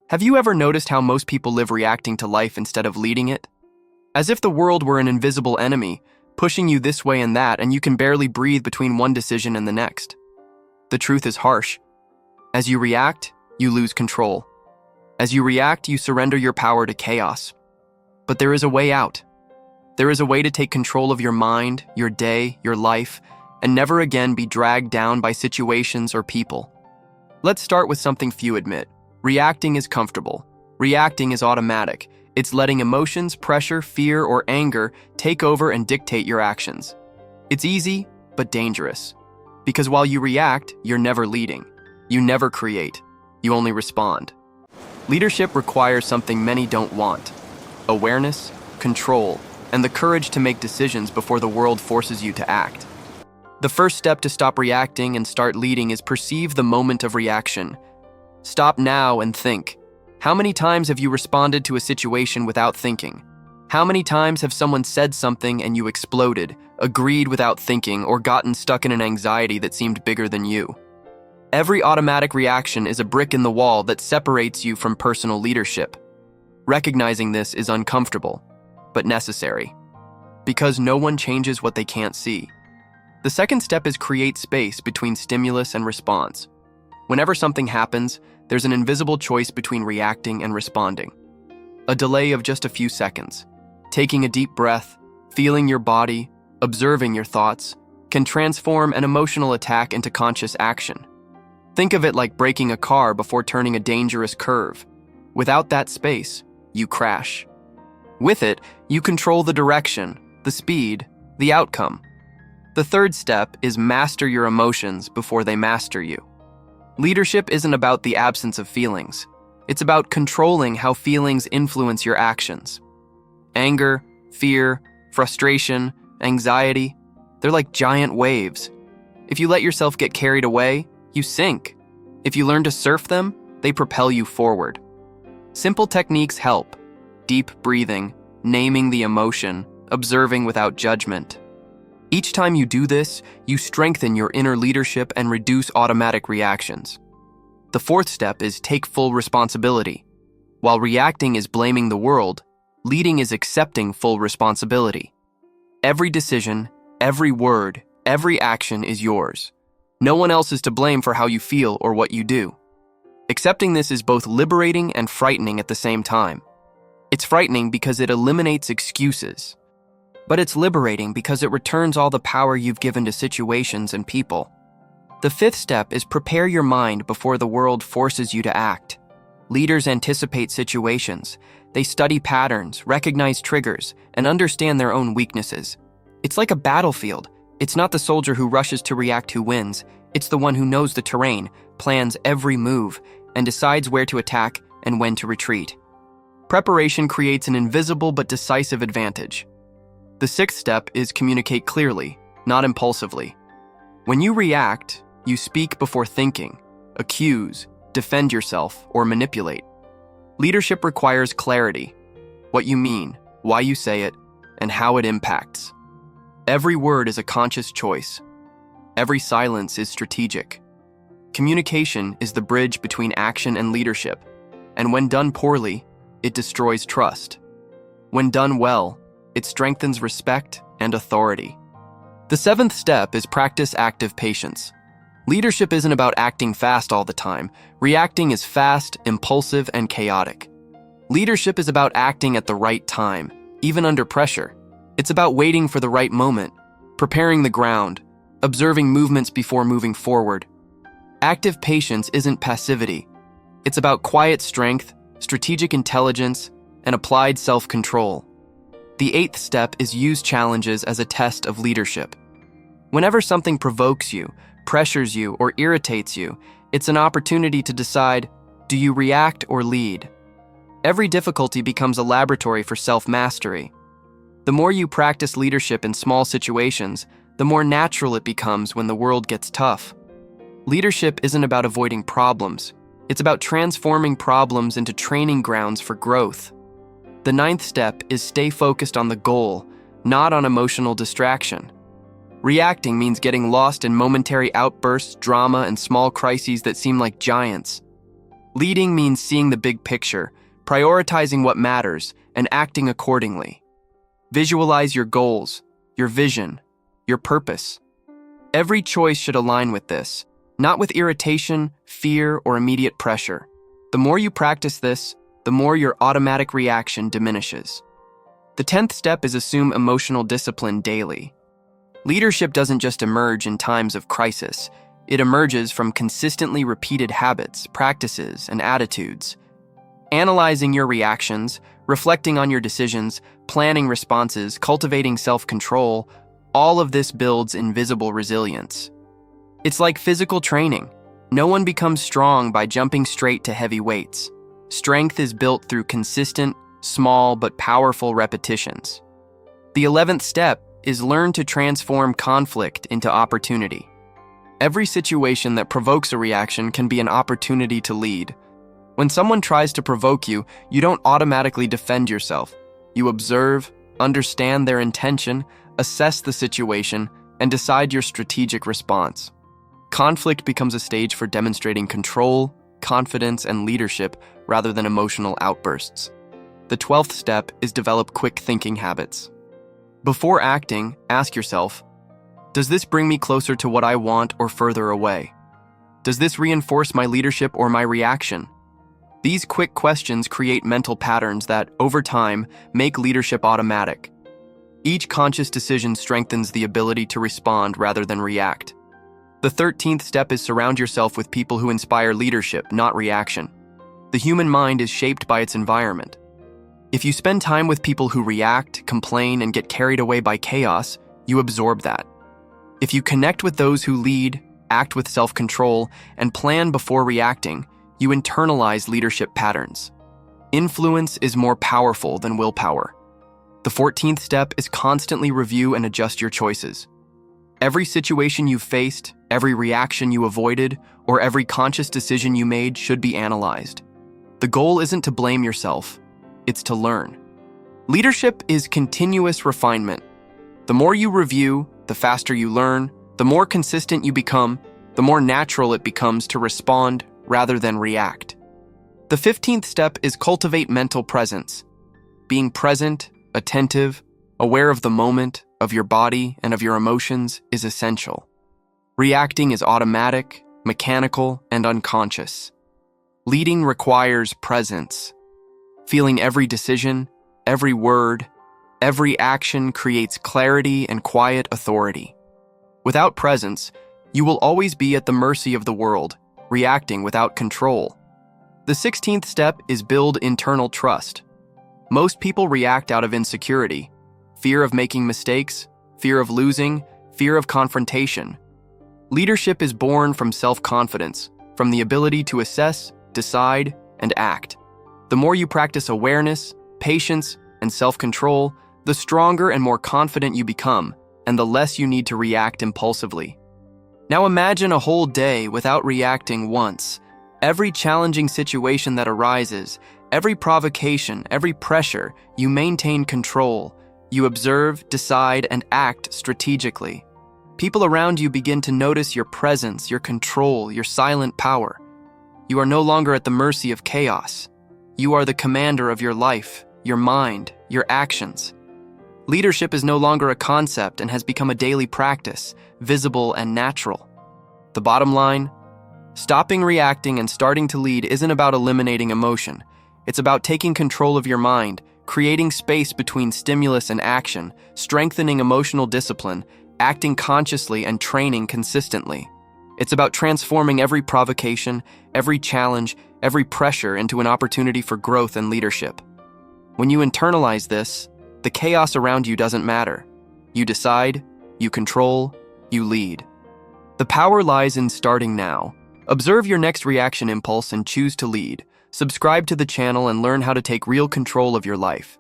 Have you ever noticed how most people live reacting to life instead of leading it? As if the world were an invisible enemy, pushing you this way and that, and you can barely breathe between one decision and the next. The truth is harsh. As you react, you lose control. As you react, you surrender your power to chaos. But there is a way out. There is a way to take control of your mind, your day, your life, and never again be dragged down by situations or people. Let's start with something few admit. Reacting is comfortable. Reacting is automatic. It's letting emotions, pressure, fear, or anger take over and dictate your actions. It's easy, but dangerous. Because while you react, you're never leading. You never create. You only respond. Leadership requires something many don't want: awareness, control, and the courage to make decisions before the world forces you to act. The first step to stop reacting and start leading is perceive the moment of reaction. Stop now and think. How many times have you responded to a situation without thinking? How many times have someone said something and you exploded, agreed without thinking, or gotten stuck in an anxiety that seemed bigger than you? Every automatic reaction is a brick in the wall that separates you from personal leadership. Recognizing this is uncomfortable, but necessary. Because no one changes what they can't see. The second step is create space between stimulus and response. Whenever something happens, there's an invisible choice between reacting and responding. A delay of just a few seconds. Taking a deep breath, feeling your body, observing your thoughts, can transform an emotional attack into conscious action. Think of it like braking a car before turning a dangerous curve. Without that space, you crash. With it, you control the direction, the speed, the outcome. The third step is master your emotions before they master you. Leadership isn't about the absence of feelings. It's about controlling how feelings influence your actions. Anger, fear, frustration, anxiety, they're like giant waves. If you let yourself get carried away, you sink. If you learn to surf them, they propel you forward. Simple techniques help. Deep breathing, naming the emotion, observing without judgment. Each time you do this, you strengthen your inner leadership and reduce automatic reactions. The fourth step is take full responsibility. While reacting is blaming the world, leading is accepting full responsibility. Every decision, every word, every action is yours. No one else is to blame for how you feel or what you do. Accepting this is both liberating and frightening at the same time. It's frightening because it eliminates excuses. But it's liberating because it returns all the power you've given to situations and people. The fifth step is prepare your mind before the world forces you to act. Leaders anticipate situations. They study patterns, recognize triggers, and understand their own weaknesses. It's like a battlefield. It's not the soldier who rushes to react who wins. It's the one who knows the terrain, plans every move, and decides where to attack and when to retreat. Preparation creates an invisible but decisive advantage. The sixth step is communicate clearly, not impulsively. When you react, you speak before thinking, accuse, defend yourself, or manipulate. Leadership requires clarity: what you mean, why you say it, and how it impacts. Every word is a conscious choice. Every silence is strategic. Communication is the bridge between action and leadership, and when done poorly, it destroys trust. When done well, it strengthens respect and authority. The seventh step is practice active patience. Leadership isn't about acting fast all the time. Reacting is fast, impulsive, and chaotic. Leadership is about acting at the right time, even under pressure. It's about waiting for the right moment, preparing the ground, observing movements before moving forward. Active patience isn't passivity. It's about quiet strength, strategic intelligence, and applied self-control. The eighth step is use challenges as a test of leadership. Whenever something provokes you, pressures you, or irritates you, it's an opportunity to decide, do you react or lead? Every difficulty becomes a laboratory for self-mastery. The more you practice leadership in small situations, the more natural it becomes when the world gets tough. Leadership isn't about avoiding problems. It's about transforming problems into training grounds for growth. The ninth step is stay focused on the goal, not on emotional distraction. Reacting means getting lost in momentary outbursts, drama, and small crises that seem like giants. Leading means seeing the big picture, prioritizing what matters, and acting accordingly. Visualize your goals, your vision, your purpose. Every choice should align with this, not with irritation, fear, or immediate pressure. The more you practice this, the more your automatic reaction diminishes. The 10th step is assume emotional discipline daily. Leadership doesn't just emerge in times of crisis. It emerges from consistently repeated habits, practices, and attitudes. Analyzing your reactions, reflecting on your decisions, planning responses, cultivating self-control, all of this builds invisible resilience. It's like physical training. No one becomes strong by jumping straight to heavy weights. Strength is built through consistent, small but powerful repetitions. The 11th step is learn to transform conflict into opportunity. Every situation that provokes a reaction can be an opportunity to lead. When someone tries to provoke you, you don't automatically defend yourself. You observe, understand their intention, assess the situation, and decide your strategic response. Conflict becomes a stage for demonstrating control, confidence, and leadership rather than emotional outbursts. The 12th step is develop quick thinking habits. Before acting, ask yourself, does this bring me closer to what I want or further away? Does this reinforce my leadership or my reaction? These quick questions create mental patterns that, over time, make leadership automatic. Each conscious decision strengthens the ability to respond rather than react. The 13th step is surround yourself with people who inspire leadership, not reaction. The human mind is shaped by its environment. If you spend time with people who react, complain, and get carried away by chaos, you absorb that. If you connect with those who lead, act with self-control, and plan before reacting, you internalize leadership patterns. Influence is more powerful than willpower. The 14th step is constantly review and adjust your choices. Every situation you faced, every reaction you avoided, or every conscious decision you made should be analyzed. The goal isn't to blame yourself, it's to learn. Leadership is continuous refinement. The more you review, the faster you learn, the more consistent you become, the more natural it becomes to respond rather than react. The 15th step is cultivate mental presence. Being present, attentive, aware of the moment, of your body, and of your emotions is essential. Reacting is automatic, mechanical, and unconscious. Leading requires presence. Feeling every decision, every word, every action creates clarity and quiet authority. Without presence, you will always be at the mercy of the world, reacting without control. The 16th step is build internal trust. Most people react out of insecurity, fear of making mistakes, fear of losing, fear of confrontation. Leadership is born from self-confidence, from the ability to assess, decide, and act. The more you practice awareness, patience, and self-control, the stronger and more confident you become, and the less you need to react impulsively. Now imagine a whole day without reacting once. Every challenging situation that arises, every provocation, every pressure, you maintain control. You observe, decide, and act strategically. People around you begin to notice your presence, your control, your silent power. You are no longer at the mercy of chaos. You are the commander of your life, your mind, your actions. Leadership is no longer a concept and has become a daily practice, visible and natural. The bottom line, stopping reacting and starting to lead isn't about eliminating emotion. It's about taking control of your mind, creating space between stimulus and action, strengthening emotional discipline, acting consciously, and training consistently. It's about transforming every provocation, every challenge, every pressure into an opportunity for growth and leadership. When you internalize this, the chaos around you doesn't matter. You decide, you control, you lead. The power lies in starting now. Observe your next reaction impulse and choose to lead. Subscribe to the channel and learn how to take real control of your life.